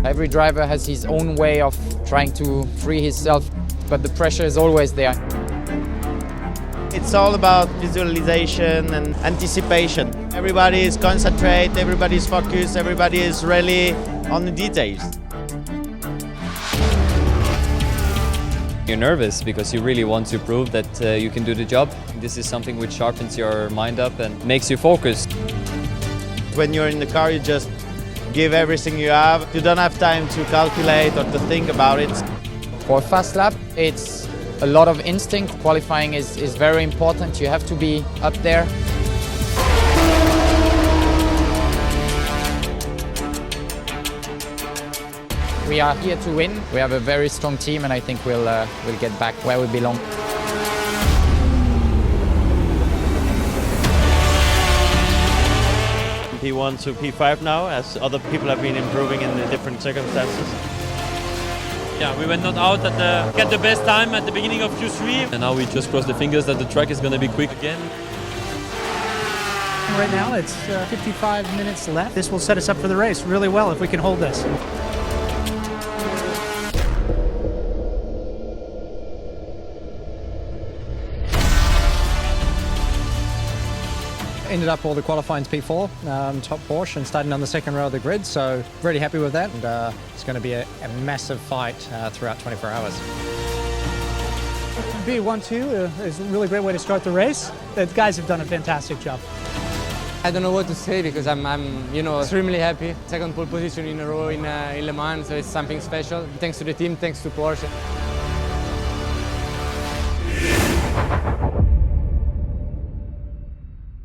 Every driver has his own way of trying to free himself, but the pressure is always there. It's all about visualization and anticipation. Everybody is concentrated, everybody is focused, everybody is really on the details. You're nervous because you really want to prove that you can do the job. This is something which sharpens your mind up and makes you focused. When you're in the car, you just give everything you have. You don't have time to calculate or to think about it. For a fast lap, it's a lot of instinct. Qualifying is very important. You have to be up there. We are here to win. We have a very strong team, and I think we'll get back where we belong. P1 to P5 now, as other people have been improving in the different circumstances. Yeah, we went not out get the best time at the beginning of Q3, and now we just cross the fingers that the track is going to be quick again. Right now it's 55 minutes left. This will set us up for the race really well if we can hold this. Ended up all the qualifying P4, top Porsche, and starting on the second row of the grid, so really happy with that. And it's going to be a massive fight throughout 24 hours. B1-2 is a really great way to start the race. The guys have done a fantastic job. I don't know what to say because I'm extremely happy. Second pole position in a row in Le Mans, so it's something special. Thanks to the team, thanks to Porsche.